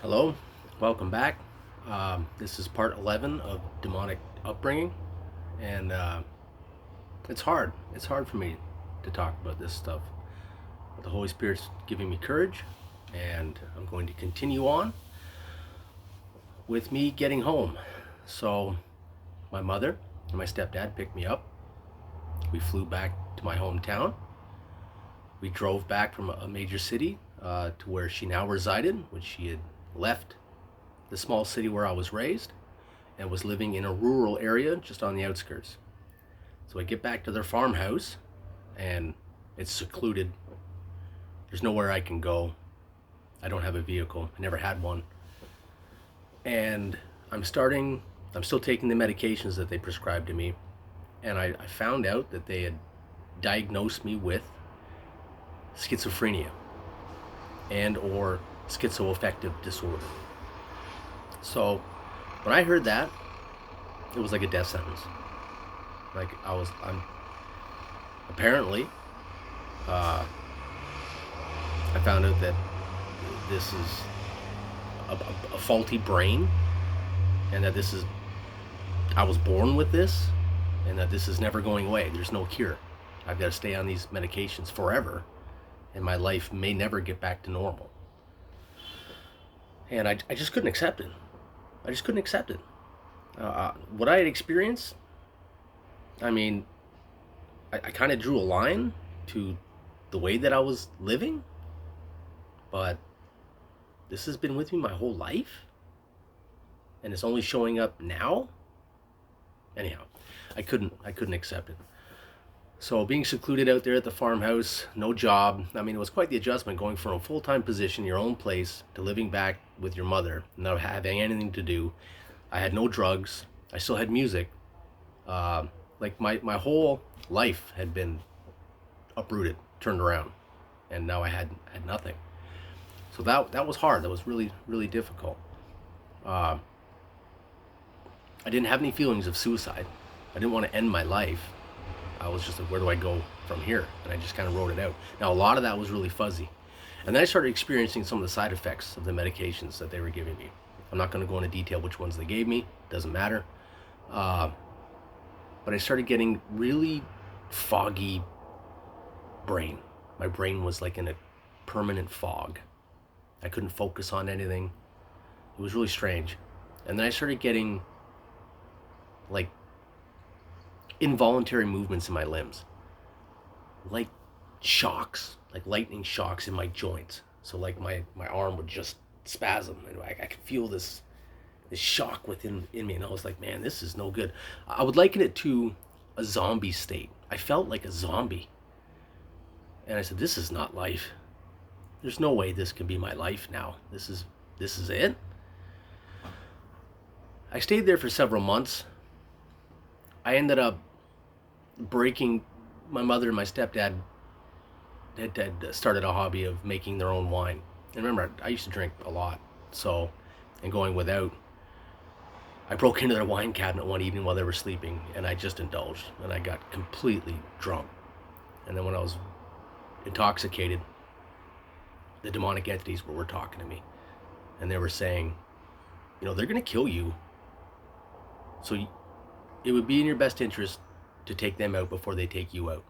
Hello, welcome back. This is part 11 of demonic upbringing, and it's hard. It's hard for me to talk about this stuff. But the Holy Spirit's giving me courage, and I'm going to continue on with me getting home. So, my mother and my stepdad picked me up. We flew back to my hometown. We drove back from a major city to where she now resided, which she had left the small city where I was raised and was living in a rural area just on the outskirts. So I get back to their farmhouse and it's secluded. There's nowhere I can go. I don't have a vehicle. I never had one. And I'm still taking the medications that they prescribed to me. And I found out that they had diagnosed me with schizophrenia and or schizoaffective disorder. So when I heard that, it was like a death sentence. Like I'm apparently, I found out that this is a faulty brain, and that I was born with this, and that this is never going away. There's no cure. I've got to stay on these medications forever, and my life may never get back to normal. And I just couldn't accept it. I just couldn't accept it. What I had experienced, I mean, I kind of drew a line to the way that I was living, but this has been with me my whole life, and it's only showing up now. Anyhow, I couldn't accept it. So being secluded out there at the farmhouse, no job, I mean, it was quite the adjustment going from a full-time position, your own place, to living back with your mother, not having anything to do. I had no drugs. I still had music. Like my whole life had been uprooted, turned around, and now I had nothing. So that was hard. That was really, really difficult. I didn't have any feelings of suicide. I didn't want to end my life. I was just like, where do I go from here? And I just kind of wrote it out. Now, a lot of that was really fuzzy. And then I started experiencing some of the side effects of the medications that they were giving me. I'm not going to go into detail which ones they gave me. Doesn't matter. But I started getting really foggy brain. My brain was like in a permanent fog. I couldn't focus on anything. It was really strange. And then I started getting like involuntary movements in my limbs, like shocks, like lightning shocks in my joints. So like my arm would just spasm, and I could feel this shock within me, and I was like, man, this is no good. I would liken it to a zombie state. I felt like a zombie, and I said, this is not life. There's no way this can be my life now. This is it. I stayed there for several months. I ended up breaking. My mother and my stepdad had started a hobby of making their own wine. And remember, I used to drink a lot, so, and going without. I broke into their wine cabinet one evening while they were sleeping, and I just indulged, and I got completely drunk. And then when I was intoxicated, the demonic entities were talking to me, and they were saying, they're going to kill you. So it would be in your best interest to take them out before they take you out.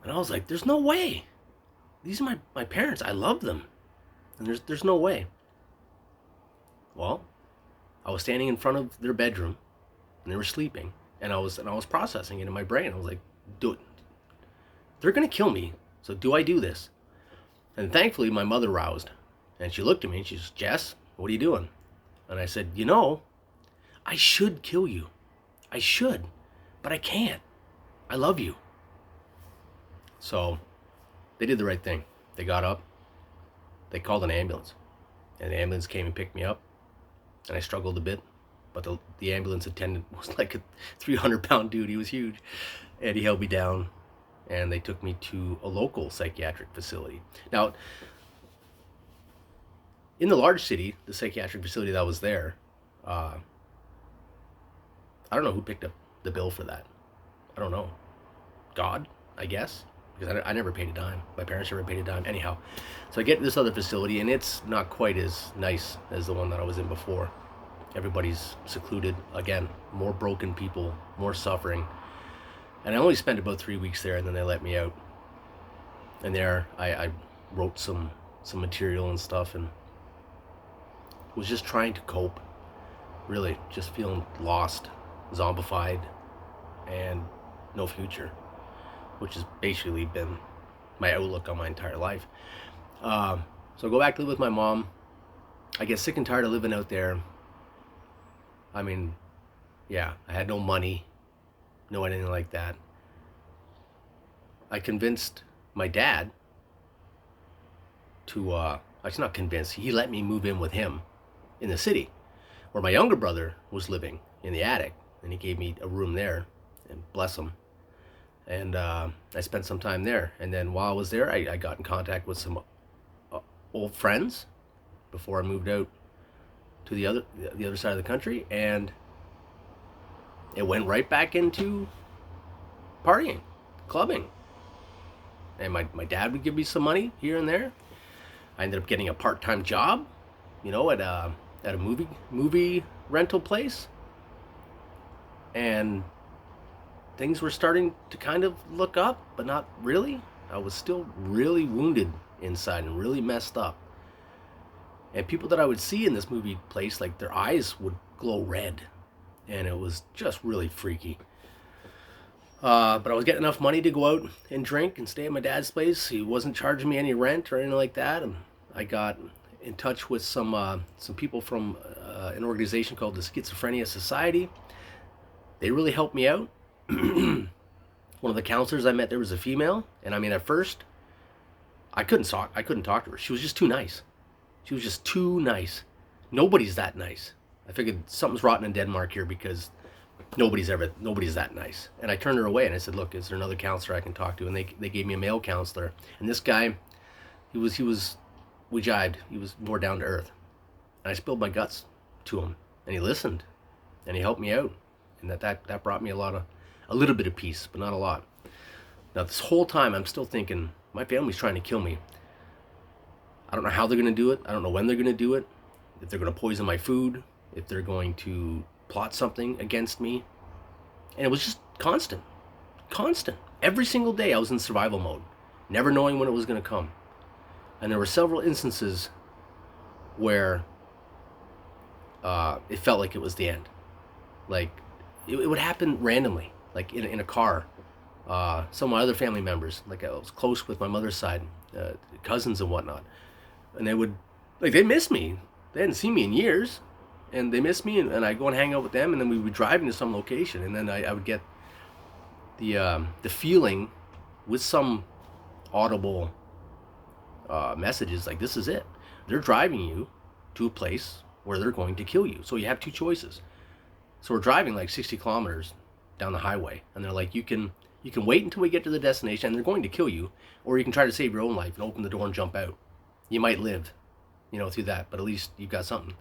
And I was like, there's no way. These are my parents. I love them. And there's no way. Well, I was standing in front of their bedroom and they were sleeping, and I was processing it in my brain. I was like, dude, they're gonna kill me. So do I do this? And thankfully my mother roused, and she looked at me and she says, Jess, what are you doing? And I said, I should kill you. I should, but I can't. I love you. So they did the right thing. They got up, they called an ambulance, and the ambulance came and picked me up, and I struggled a bit, but the ambulance attendant was like a 300-pound dude. He was huge, and he held me down, and they took me to a local psychiatric facility. Now, in the large city, the psychiatric facility that was there, I don't know who picked up the bill for that. I don't know. God, I guess. because I never paid a dime. My parents never paid a dime. Anyhow, so I get to this other facility, and it's not quite as nice as the one that I was in before. Everybody's secluded. Again, more broken people, more suffering. And I only spent about 3 weeks there, and then they let me out. And there, I wrote some material and stuff, and was just trying to cope. Really, just feeling lost, zombified, and no future, which has basically been my outlook on my entire life. So I go back to live with my mom. I get sick and tired of living out there. I mean, yeah, I had no money, no anything like that. I convinced my dad to, actually not convinced, he let me move in with him in the city, where my younger brother was living in the attic, and he gave me a room there, and bless him. And I spent some time there, and then while I was there, I got in contact with some old friends before I moved out to the other side of the country, and it went right back into partying, clubbing. And my dad would give me some money here and there. I ended up getting a part-time job, at a movie rental place, and things were starting to kind of look up, but not really. I was still really wounded inside and really messed up. And people that I would see in this movie place, like their eyes would glow red, and it was just really freaky. But I was getting enough money to go out and drink and stay at my dad's place. He wasn't charging me any rent or anything like that. And I got in touch with some people from an organization called the Schizophrenia Society. They really helped me out. One of the counselors I met there was a female, and I mean, at first, I couldn't talk to her. She was just too nice. She was just too nice. Nobody's that nice. I figured something's rotten in Denmark here, because nobody's that nice. And I turned her away, and I said, look, is there another counselor I can talk to? And they gave me a male counselor. And this guy, we jibed. He was more down to earth. And I spilled my guts to him, and he listened, and he helped me out. And that brought me a little bit of peace, but not a lot. Now, this whole time, I'm still thinking, my family's trying to kill me. I don't know how they're going to do it. I don't know when they're going to do it. If they're going to poison my food, if they're going to plot something against me. And it was just constant. Every single day I was in survival mode, never knowing when it was going to come. And there were several instances where it felt like it was the end. Like, it would happen randomly, like in a car. Some of my other family members, like I was close with my mother's side, cousins and whatnot, and they'd miss me. They hadn't seen me in years, and they missed me, and I'd go and hang out with them, and then we would drive into some location, and then I would get the feeling with some audible messages, like, this is it. They're driving you to a place where they're going to kill you. So you have two choices. So we're driving like 60 kilometers down the highway, and they're like, you can wait until we get to the destination, and they're going to kill you, or you can try to save your own life and open the door and jump out. You might live, through that, but at least you've got something.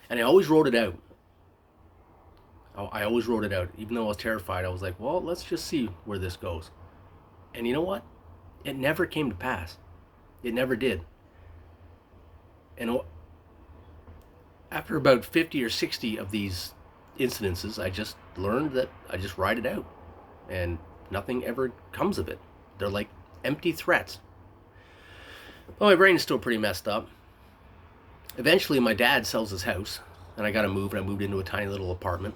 And I always wrote it out. I always wrote it out. Even though I was terrified, I was like, well, let's just see where this goes. And you know what? It never came to pass. It never did. And after about 50 or 60 of these incidences, I just learned that I just write it out. And nothing ever comes of it. They're like empty threats. Well, my brain is still pretty messed up. Eventually, my dad sells his house, and I got to move, and I moved into a tiny little apartment.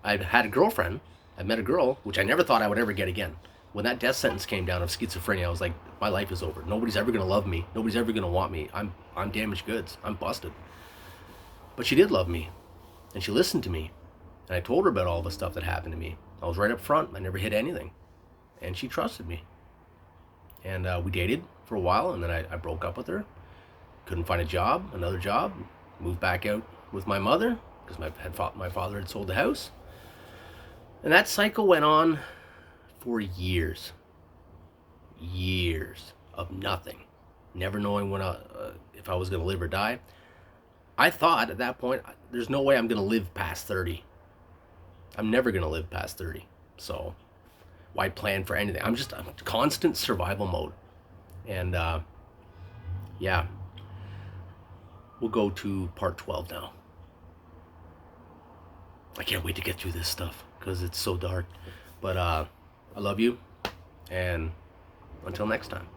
I had a girlfriend. I met a girl, which I never thought I would ever get again. When that death sentence came down of schizophrenia, I was like, my life is over. Nobody's ever going to love me. Nobody's ever going to want me. I'm damaged goods. I'm busted. But she did love me, and she listened to me, and I told her about all the stuff that happened to me. I was right up front. I never hid anything, and she trusted me. And we dated for a while, and then I broke up with her. Couldn't find another job, moved back out with my mother, because my father had sold the house. And that cycle went on for years of nothing, never knowing when if I was going to live or die. I thought at that point, there's no way I'm going to live past 30. I'm never going to live past 30. So why plan for anything? I'm just a constant survival mode. And yeah, we'll go to part 12 now. I can't wait to get through this stuff because it's so dark. But I love you, and until next time.